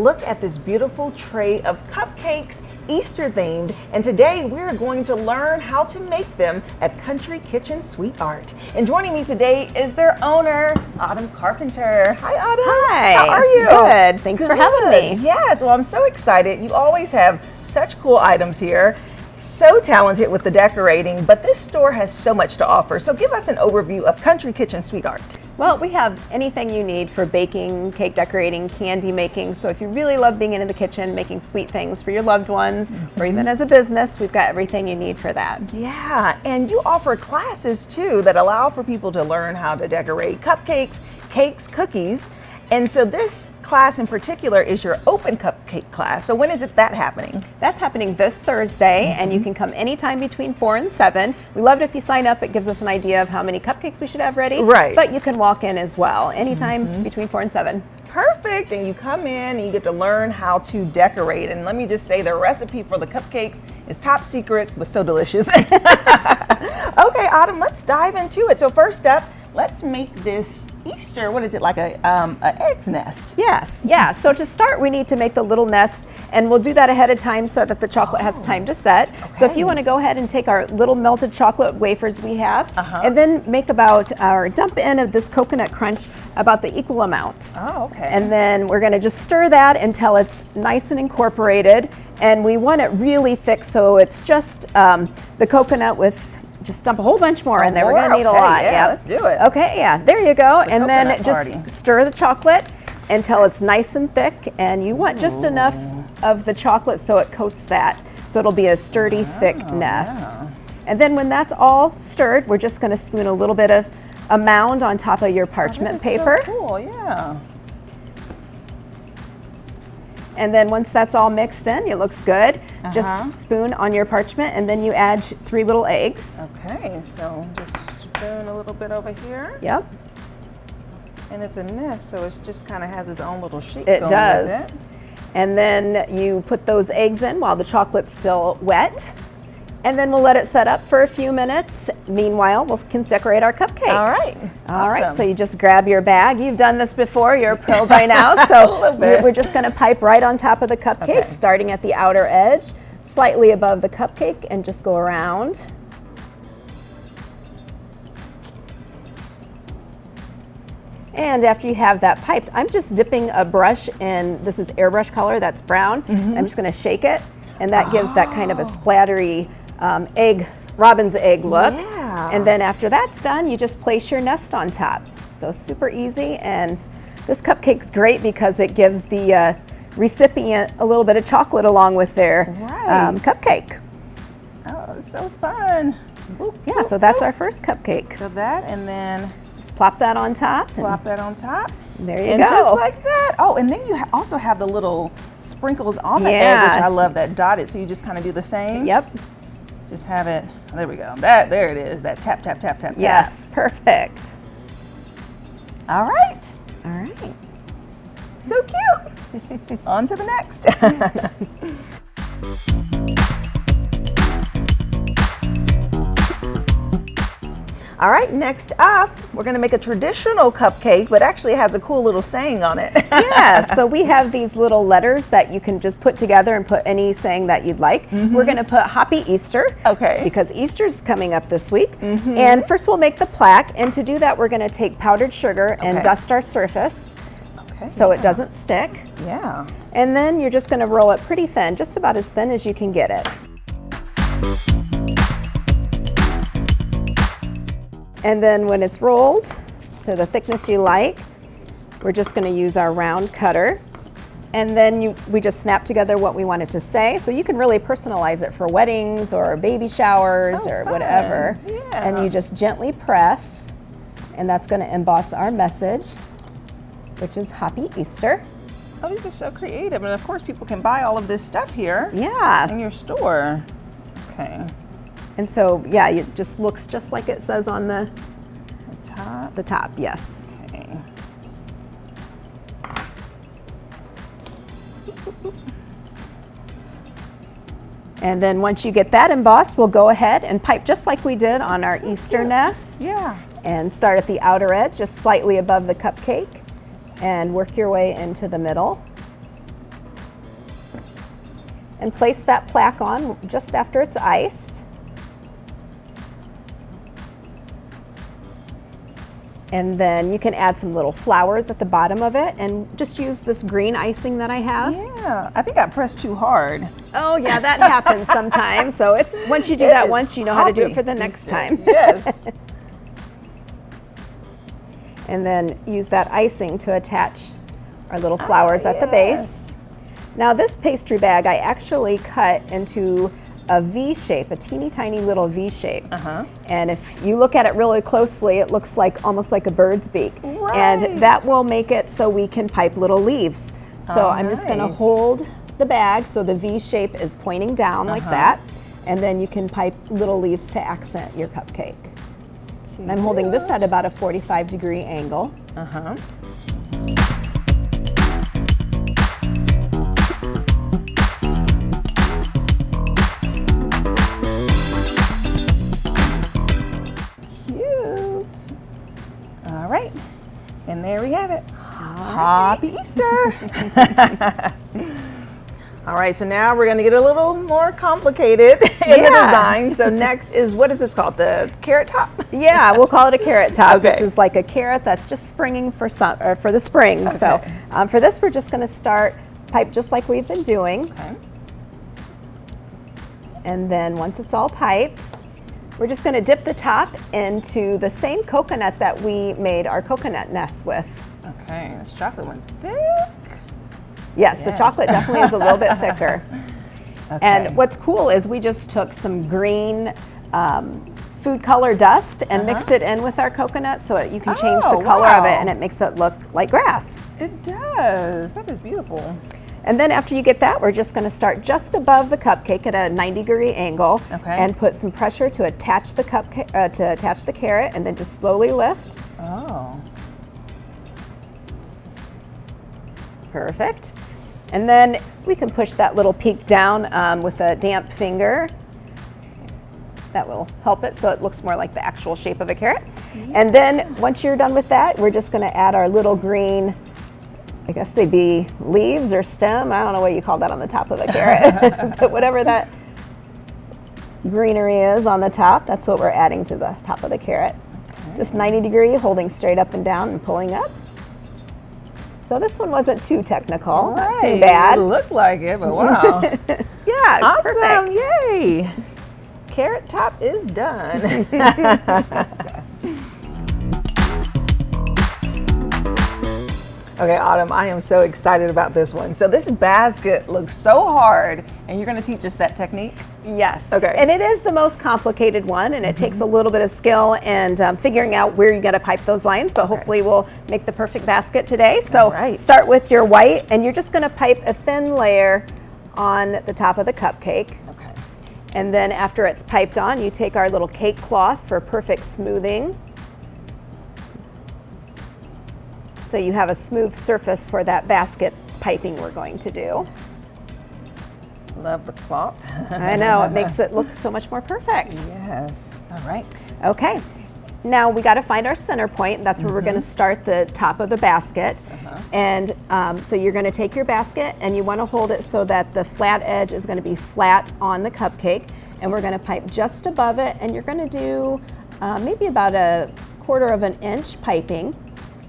look at this beautiful tray of cupcakes, Easter themed, and today we're going to learn how to make them at Country Kitchen SweetArt. And joining me today is their owner, Autumn Carpenter. Hi, Autumn. Hi. How are you? Good. Thanks for having me. Yes, well, I'm so excited. You always have such cool items here. So talented with the decorating, but this store has so much to offer. So give us an overview of Country Kitchen SweetArt. Well, we have anything you need for baking, cake decorating, candy making. So if you really love being in the kitchen, making sweet things for your loved ones, or even as a business, we've got everything you need for that. Yeah, and you offer classes too that allow for people to learn how to decorate cupcakes, cakes, cookies. And so this class in particular is your open cupcake class. So when is that happening? That's happening this Thursday, and you can come anytime between 4 and 7. We love it if you sign up. It gives us an idea of how many cupcakes we should have ready. Right. But you can walk in as well, anytime between 4 and 7. Perfect. And you come in and you get to learn how to decorate. And let me just say, the recipe for the cupcakes is top secret, but so delicious. Okay, Autumn, let's dive into it. So first up, let's make this Easter, what is it, like a egg's nest? Yes, yeah. So to start, we need to make the little nest, and we'll do that ahead of time so that the chocolate has time to set. Okay. So if you want to go ahead and take our little melted chocolate wafers we have, and then make about our dump in of this coconut crunch about the equal amounts. Oh, okay. And then we're going to just stir that until it's nice and incorporated, and we want it really thick, so it's just the coconut with. Just dump a whole bunch more in there. We're going to need a lot. Yeah, let's do it. Okay, yeah, there you go. It's the and then coconut just party. stir the chocolate until it's nice and thick, and you want just enough of the chocolate so it coats that. So it'll be a sturdy, thick nest. Yeah. And then when that's all stirred, we're just going to spoon a little bit of a mound on top of your parchment paper. So cool, yeah. And then once that's all mixed in, it looks good. Just spoon on your parchment, and then you add 3 little eggs. Okay, so just spoon a little bit over here. Yep. And it's a nest, so it just kind of has its own little shape It going does. with it. And then you put those eggs in while the chocolate's still wet. And then we'll let it set up for a few minutes. Meanwhile, we can decorate our cupcake. All right. All right, Awesome. so you just grab your bag. You've done this before, you're a pro by now. So we're just gonna pipe right on top of the cupcake, starting at the outer edge, slightly above the cupcake, and just go around. And after you have that piped, I'm just dipping a brush in, this is airbrush color, that's brown. I'm just gonna shake it, and that gives that kind of a splattery egg, robin's egg look. Yeah. And then after that's done, you just place your nest on top. So super easy, and this cupcake's great because it gives the recipient a little bit of chocolate along with their cupcake. Oh, it's so fun. Yeah, so that's our first cupcake. So that, and then Just plop that on top. plop that on top. There you And go. just like that. Oh, and then you also have the little sprinkles on the egg, Yeah. which I love, that dotted. So you just kind of do the same. Yep. Just have it. There we go. There it is. That tap, tap, tap, tap, Yes, perfect. tap. All right. All right. So cute. On to the next. All right, next up, we're gonna make a traditional cupcake, but actually it has a cool little saying on it. Yeah, so we have these little letters that you can just put together and put any saying that you'd like. We're gonna put Happy Easter. Okay. Because Easter's coming up this week. And first we'll make the plaque, and to do that we're gonna take powdered sugar and Okay. dust our surface Okay. so it doesn't stick. Yeah. And then you're just gonna roll it pretty thin, just about as thin as you can get it. And then when it's rolled to the thickness you like, we're just going to use our round cutter. And then we just snap together what we want it to say. So you can really personalize it for weddings or baby showers or fun. whatever. Yeah. And you just gently press, and that's going to emboss our message, which is Happy Easter. Oh, these are so creative. And of course, people can buy all of this stuff here Yeah. in your store. Okay. And so, yeah, it just looks just like it says on the Top. top, yes. Okay. And then once you get that embossed, we'll go ahead and pipe just like we did on our Easter nest. Yeah. And start at the outer edge, just slightly above the cupcake, and work your way into the middle. and place that plaque on just after it's iced. And then you can add some little flowers at the bottom of it and just use this green icing that I have. Yeah, I think I pressed too hard. Oh yeah, that happens sometimes. So it's once you do that once, you know how to do it for the next time. Yes. And then use that icing to attach our little flowers at the base. Now this pastry bag I actually cut into a V shape, a teeny tiny little V shape. And if you look at it really closely, it looks like almost like a bird's beak. Right. And that will make it so we can pipe little leaves. So I'm just gonna hold the bag so the V shape is pointing down like that. And then you can pipe little leaves to accent your cupcake. And I'm holding this at about a 45-degree angle. All right, and there we have it. Happy Easter. All right, so now we're gonna get a little more complicated in the design. So next is, what is this called? The carrot top? Yeah, we'll call it a carrot top. Okay. This is like a carrot that's just springing for for the spring. So for this, we're just gonna start pipe just like we've been doing. And then once it's all piped, we're just gonna dip the top into the same coconut that we made our coconut nest with. Okay, this chocolate one's thick. Yes, the chocolate definitely is a little bit thicker. And what's cool is we just took some green food color dust and mixed it in with our coconut so you can change the color of it and it makes it look like grass. It does. That is beautiful. And then after you get that, we're just gonna start just above the cupcake at a 90-degree angle and put some pressure to attach the cupcake, to attach the carrot, and then just slowly lift. Oh. Perfect. And then we can push that little peak down with a damp finger. That will help it so it looks more like the actual shape of a carrot. And then once you're done with that, we're just gonna add our little green, I guess they'd be leaves or stem. I don't know what you call that on the top of a carrot. But whatever that greenery is on the top, that's what we're adding to the top of the carrot. Just 90 degree, holding straight up and down and pulling up. So this one wasn't too technical, not too bad. It looked like it, but wow. Yeah, Awesome, perfect. yay. Carrot top is done. Okay, Autumn, I am so excited about this one. So this basket looks so hard, and you're gonna teach us that technique? Yes. Okay. And it is the most complicated one, and it takes a little bit of skill and figuring out where you gotta pipe those lines, but hopefully we'll make the perfect basket today. So start with your white, and you're just gonna pipe a thin layer on the top of the cupcake. Okay. And then after it's piped on, you take our little cake cloth for perfect smoothing. So you have a smooth surface for that basket piping we're going to do. Love the cloth. I know, it makes it look so much more perfect. Yes, all right. Okay, now we gotta find our center point. That's where we're gonna start the top of the basket. And so you're gonna take your basket and you wanna hold it so that the flat edge is gonna be flat on the cupcake. And we're gonna pipe just above it, and you're gonna do maybe about a 1/4 of an inch piping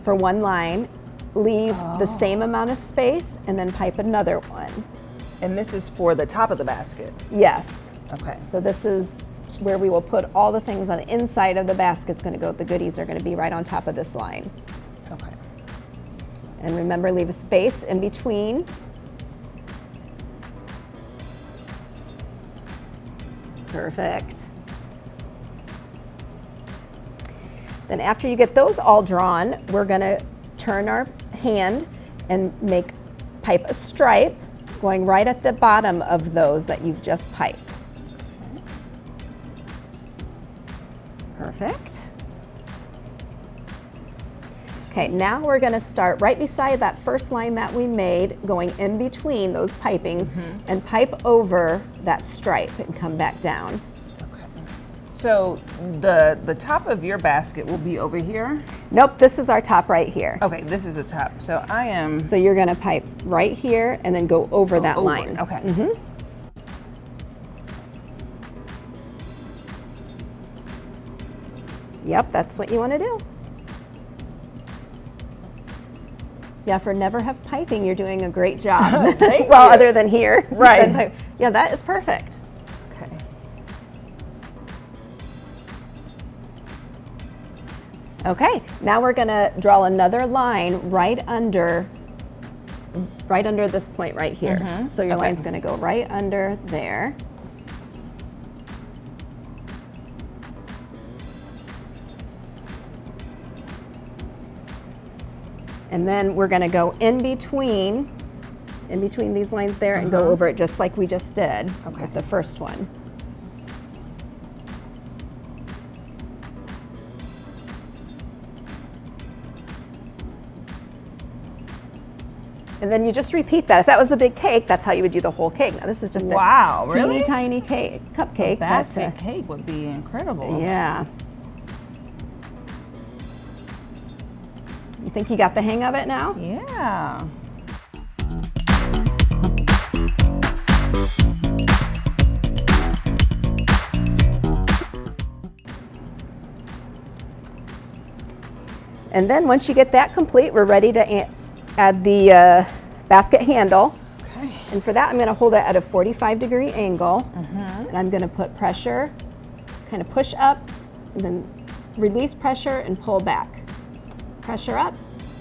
for one line, leave the same amount of space, and then pipe another one. And this is for the top of the basket? Yes. Okay. So this is where we will put all the things on the inside of the basket's gonna go, the goodies are gonna be right on top of this line. Okay. And remember, leave a space in between. Perfect. Then after you get those all drawn, we're gonna turn our hand and pipe a stripe going right at the bottom of those that you've just piped. Perfect. Okay, now we're gonna start right beside that first line that we made, going in between those pipings and pipe over that stripe and come back down. So the top of your basket will be over here? Nope, this is our top right here. Okay, this is the top. So I am... So you're gonna pipe right here and then go over that line. Okay. Yep, that's what you want to do. Yeah, for never have piping, you're doing a great job. Thank well, you. other than here. Right. Yeah, that is perfect. Okay. Okay, now we're gonna draw another line right under this point right here. So your line's gonna go right under there. And then we're gonna go in between these lines there and go over it just like we just did with the first one. And then you just repeat that. If that was a big cake, that's how you would do the whole cake. Now this is just a teeny tiny cake, cupcake. Basket cake would be incredible. Yeah. You think you got the hang of it now? Yeah. And then once you get that complete, we're ready to add the basket handle. Okay. And for that, I'm going to hold it at a 45-degree angle. And I'm going to put pressure, kind of push up, and then release pressure and pull back. Pressure up,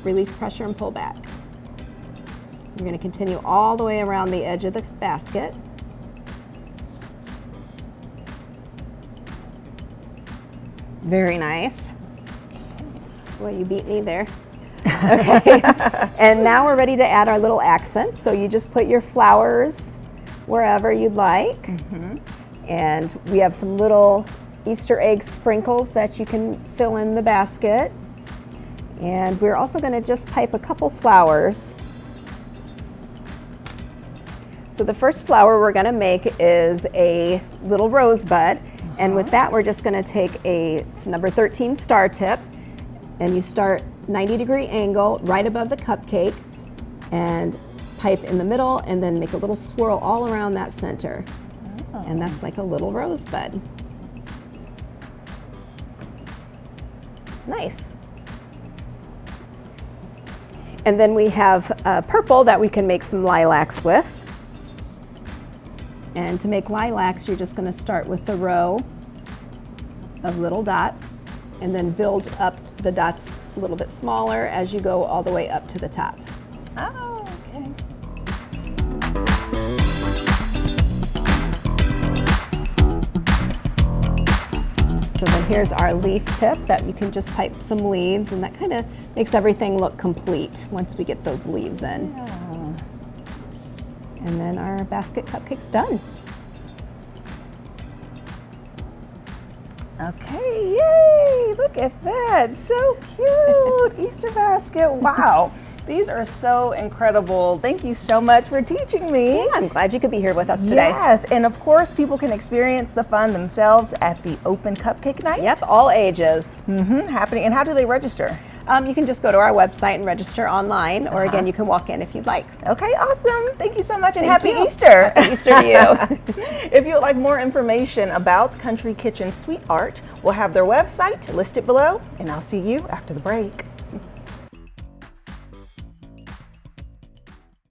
release pressure and pull back. You're going to continue all the way around the edge of the basket. Very nice. Well, you beat me there. Okay. And now we're ready to add our little accents. So you just put your flowers wherever you'd like. And we have some little Easter egg sprinkles that you can fill in the basket. And we're also going to just pipe a couple flowers. So the first flower we're going to make is a little rosebud. And with that, we're just going to take it's number 13 star tip. And you start 90-degree angle right above the cupcake and pipe in the middle and then make a little swirl all around that center. And that's like a little rosebud. Nice. And then we have purple that we can make some lilacs with. And to make lilacs, you're just going to start with the row of little dots and then build up the dots a little bit smaller as you go all the way up to the top. Oh, okay. So then here's our leaf tip that you can just pipe some leaves, and that kind of makes everything look complete once we get those leaves in. Yeah. And then our basket cupcake's done. Okay, yay! Look at that, so cute! Easter basket, wow. These are so incredible. Thank you so much for teaching me. Yeah, I'm glad you could be here with us today. Yes, and of course people can experience the fun themselves at the Open Cupcake Night. Yep, all ages. Happening. And how do they register? You can just go to our website and register online, or again, you can walk in if you'd like. Okay, awesome. Thank you so much, and Thank happy you. Easter. Happy Easter to you. If you would like more information about Country Kitchen SweetArt, we'll have their website listed below, and I'll see you after the break.